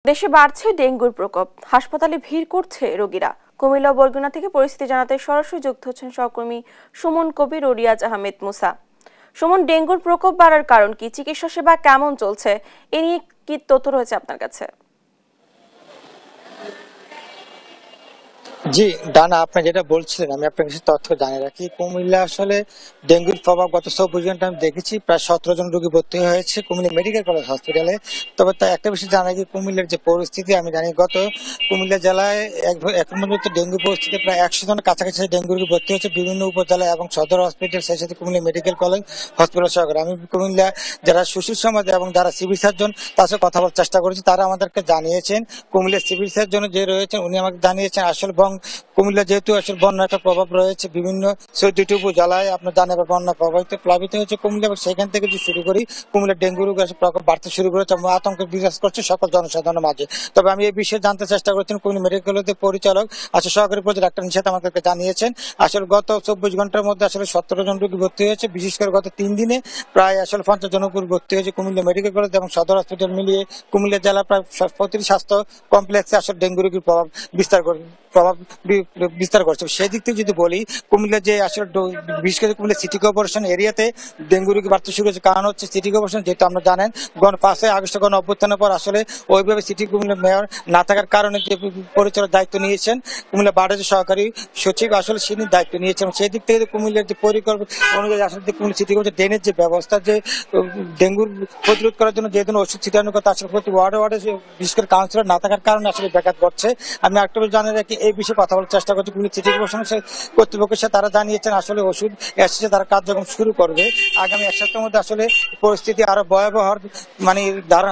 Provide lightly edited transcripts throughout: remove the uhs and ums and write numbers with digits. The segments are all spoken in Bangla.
দেশে বাড়ছে ডেঙ্গুর প্রকোপ, হাসপাতালে ভিড় করছে রোগীরা। কুমিল্লা ও বরগুনা থেকে পরিস্থিতি জানাতে সরাসরি যুক্ত হচ্ছেন সহকর্মী সুমন কবির ও রিয়াজ আহমেদ মুসা। সুমন, ডেঙ্গুর প্রকোপ বাড়ার কারণ কি, চিকিৎসা সেবা কেমন চলছে, এ নিয়ে কি তথ্য রয়েছে আপনার কাছে? জি ডানা, আপনি যেটা বলছিলেন আমি আপনার কাছে তথ্য জানিয়ে রাখি। কুমিল্লা আসলে ডেঙ্গুর প্রভাব গত 24 ঘন্টা আমি দেখেছি, প্রায় 17 জন রোগী ভর্তি হয়েছে কুমিল্লা মেডিকেল কলেজ হসপিটালে। তবে তাই একটা বিষয় জানা গিয়ে কুমিল্লার যে পরিস্থিতি আমি জানি, গত কুমিল্লা জেলায় এখন পর্যন্ত ডেঙ্গু পরিস্থিতি প্রায় 100 জনের কাছাকাছি ডেঙ্গু রোগী ভর্তি হয়েছে বিভিন্ন উপজেলায় এবং সদর হসপিটাল, সেই সাথে কুমিল্লা মেডিকেল কলেজ হসপিটাল সহকারে। আমি কুমিল্লা যারা সুশীল সমাজ এবং যারা সিভিল সার্জন তার সাথে কথা বলার চেষ্টা করেছি, তারা আমাদেরকে জানিয়েছেন, কুমিল্লা সিভিল সার্জন যে রয়েছেন উনি আমাকে জানিয়েছেন আসলে কুমিল্লা যেহেতু আসলে বন্যা একটা প্রভাব রয়েছে বিভিন্ন 14টি উপজেলায়, আপনার জানেন বন্যা প্রভাবিত প্লাবিত হয়েছে কুমিল্লা, এবং সেখান থেকে যদি শুরু করি কুমিল্লা ডেঙ্গু রোগ প্রকোপ বাড়তে শুরু করেছে এবং আতঙ্ক বিরাজ করছে সকল জনসাধারণের মাঝে। তবে আমি এই বিষয়ে জানতে চেষ্টা করেছিলাম, কুমিল্লা মেডিকেল কলেজের পরিচালক আসলে সহকারী পরিচালক ডাক্তার নিশাত আমাদেরকে জানিয়েছেন আসলে গত 24 ঘন্টার মধ্যে আসলে 17 জন রোগী ভর্তি হয়েছে, বিশেষ করে গত 3 দিনে প্রায় আসলে 50 জনের উপর ভর্তি হয়েছে কুমিল্লা মেডিকেল কলেজ এবং সদর হসপিটাল মিলিয়ে কুমিল্লা জেলা প্রায় প্রতিটি স্বাস্থ্য কমপ্লেক্সে আসলে ডেঙ্গু রোগীর প্রভাব বিস্তার করছে। সেই দিক থেকে যদি বলি, কুমিল্লা যে আসলে বিশেষ করে কুমিল্লা সিটি কর্পোরেশন এরিয়াতে ডেঙ্গু রোগী বাড়তে শুরু হয়েছে, কারণ হচ্ছে সিটি কর্পোরেশন যেহেতু আমরা জানেন 5 আগস্ট গণ অভ্যুত্থানের পর আসলে ওইভাবে সিটি কুমিল্লা মেয়র না থাকার কারণে যে পরিচালক দায়িত্ব নিয়েছেন কুমিল্লা বার্ডের সহকারী সচিব আসলে তিনি দায়িত্ব নিয়েছেন। সেই দিক থেকে কুমিল্লার যে পরিকল্পনা অনুযায়ী আসলে কুমিল্লা সিটি কর্পোরেশন ড্রেনের যে ব্যবস্থা, যে ডেঙ্গুর প্রতিরোধ করার জন্য যে ধরনের ওষুধ ছিটানোর কথা আসলে প্রতি ওয়ার্ডে বিশেষ করে কাউন্সিলর না থাকার কারণে আসলে ব্যাঘাত ঘটছে। আমি একটা জানিয়ে রাখি, এই বিষয়ে কথা বলার চেষ্টা করছি কুমিল্লা সিটি কর্পোরেশন কর্তৃপক্ষের সাথে। তারা জানিয়েছেন আসলে ওষুধ এসেছে, তারা কার্যক্রম শুরু করবে আগামী 1 সপ্তাহের মধ্যে। আসলে পরিস্থিতি আরো ভয়াবহ মানে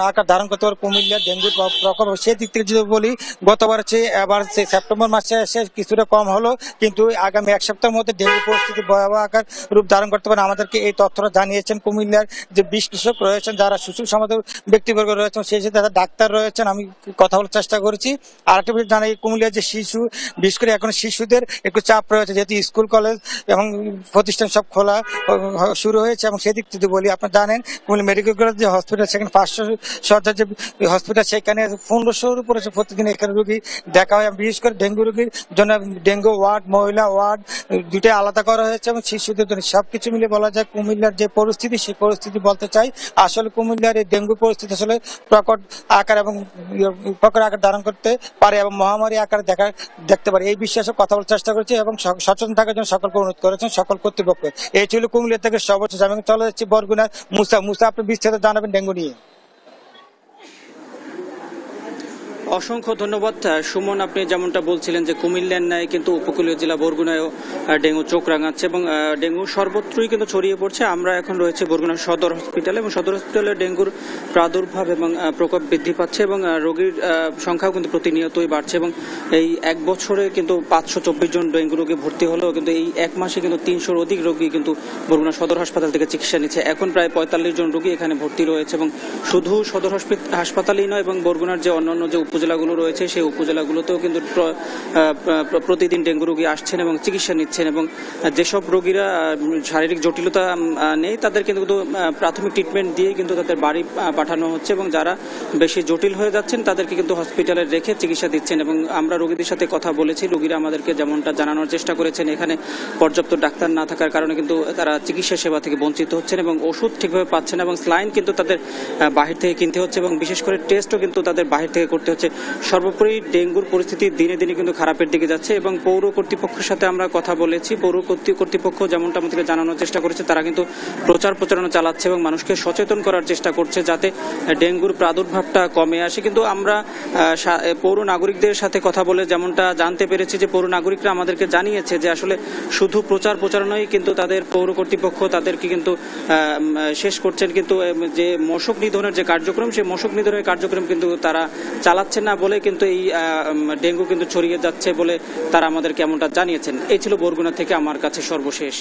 আকার ধারণ করতে পারে কুমিল্লা ডেঙ্গুর প্রকোপ। সেই দিক থেকে যদি বলি, গতবার চেয়ে এবার সেপ্টেম্বর মাসে এসে কিছুটা কম হলো, কিন্তু আগামী 1 সপ্তাহের মধ্যে ডেঙ্গু পরিস্থিতি ভয়াবহ আকার রূপ ধারণ করতে পারে। আমাদেরকে এই তথ্যটা জানিয়েছেন কুমিল্লার যে বিশ্লেষক রয়েছেন, যারা সুশীল সমাজের ব্যক্তিবর্গ রয়েছেন, সেই সাথে যারা ডাক্তার রয়েছেন, আমি কথা বলার চেষ্টা করেছি। আর একটা বিষয় জানাই, কুমিল্লার যে শিশু, বিশেষ করে এখন শিশুদের একটু চাপ রয়েছে, যেহেতু স্কুল কলেজ এবং প্রতিষ্ঠান সব খোলা শুরু হয়েছে। এবং সেদিক থেকে বলি, আপনার জানেন কুমিল্লা মেডিকেল কলেজ যে হসপিটাল, সেখানে 500 শয্যার যে হসপিটাল, সেখানে 1500-এর উপরে প্রতিদিন এখানে রোগী দেখা হয়। বিশেষ করে ডেঙ্গু রোগীর জন্য ডেঙ্গু ওয়ার্ড, মহিলা ওয়ার্ড দুটাই আলাদা করা হয়েছে এবং শিশুদের জন্য সবকিছু মিলে বলা যায় কুমিল্লার যে পরিস্থিতি, সেই পরিস্থিতি বলতে চাই আসলে কুমিল্লার এই ডেঙ্গু পরিস্থিতি আসলে প্রকট আকার এবং প্রকট আকার ধারণ করতে পারে এবং মহামারী আকার দেখতে পারে। এই বিশ্বাসে কথা বলার চেষ্টা করেছি এবং সচেতন থাকার জন্য সকলকে অনুরোধ করেছেন সকল কর্তৃপক্ষ। এই ছিল কুমিল্লা থেকে সর্বোচ্চ। আমি চলে যাচ্ছি বরগুনার মুসা, আপনি বিস্তারিত জানাবেন ডেঙ্গু নিয়ে। অসংখ্য ধন্যবাদ সুমন। আপনি যেমনটা বলছিলেন যে কুমিল্লার ন্যায় কিন্তু উপকূলীয় জেলা বরগুনায়ও ডেঙ্গু চোখ রাঙাচ্ছে এবং ডেঙ্গু সর্বত্রই কিন্তু ছড়িয়ে পড়ছে। আমরা এখন রয়েছে বরগুনা সদর হসপিটালে এবং সদর হসপিটালে ডেঙ্গুর প্রাদুর্ভাব এবং প্রকোপ বৃদ্ধি পাচ্ছে এবং রোগীর সংখ্যাও কিন্তু প্রতিনিয়তই বাড়ছে এবং এই 1 বছরে কিন্তু 524 জন ডেঙ্গু রোগী ভর্তি হলেও কিন্তু এই 1 মাসে কিন্তু 300-র অধিক রোগী কিন্তু বরগুনা সদর হাসপাতাল থেকে চিকিৎসা নিচ্ছে। এখন প্রায় 45 জন রোগী এখানে ভর্তি রয়েছে এবং শুধু সদর হাসপাতালেই নয় এবং বরগুনার যে অন্যান্য যে উপজেলাগুলো রয়েছে সেই উপজেলাগুলোতেও কিন্তু প্রতিদিন ডেঙ্গু রোগী আসছেন এবং চিকিৎসা নিচ্ছেন। এবং যেসব রোগীরা শারীরিক জটিলতা নেই তাদের কিন্তু প্রাথমিক ট্রিটমেন্ট দিয়ে কিন্তু তাদের বাড়ি পাঠানো হচ্ছে এবং যারা বেশি জটিল হয়ে যাচ্ছেন তাদেরকে কিন্তু হসপিটালে রেখে চিকিৎসা দিচ্ছেন। এবং আমরা রোগীদের সাথে কথা বলেছি, রোগীরা আমাদেরকে যেমনটা জানানোর চেষ্টা করেছেন, এখানে পর্যাপ্ত ডাক্তার না থাকার কারণে কিন্তু তারা চিকিৎসা সেবা থেকে বঞ্চিত হচ্ছেন এবং ওষুধ ঠিকভাবে পাচ্ছেন এবং স্লাইন কিন্তু তাদের বাহির থেকে কিনতে হচ্ছে এবং বিশেষ করে টেস্টও কিন্তু তাদের বাহির থেকে করতে হচ্ছে। সর্বোপরি ডেঙ্গুর পরিস্থিতি দিনে দিনে কিন্তু খারাপের দিকে যাচ্ছে এবং পৌর কর্তৃপক্ষের সাথে আমরা কথা বলেছি। পৌর কর্তৃপক্ষ যেমনটা আমাদেরকে জানানোর চেষ্টা করেছে, তারা কিন্তু প্রচারণা চালাচ্ছে এবং মানুষকে সচেতন করার চেষ্টা করছে যাতে ডেঙ্গুর প্রাদুর্ভাবটা কমে আসে। কিন্তু আমরা পৌর নাগরিকদের সাথে কথা বলে যেমনটা জানতে পেরেছি যে পৌর নাগরিকরা আমাদেরকে জানিয়েছে যে আসলে শুধু প্রচারণাই কিন্তু তাদের পৌর কর্তৃপক্ষ তাদেরকে কিন্তু শেষ করছেন, কিন্তু যে মশক নিধনের যে কার্যক্রম, সেই মশক নিধনের কার্যক্রম কিন্তু তারা চালাচ্ছেন না বলে কিন্তু এই ডেঙ্গু কিন্তু ছড়িয়ে যাচ্ছে বলে তারা আমাদেরকে এমনটা জানিয়েছেন। এই ছিল বরগুনা থেকে আমার কাছে সর্বশেষ।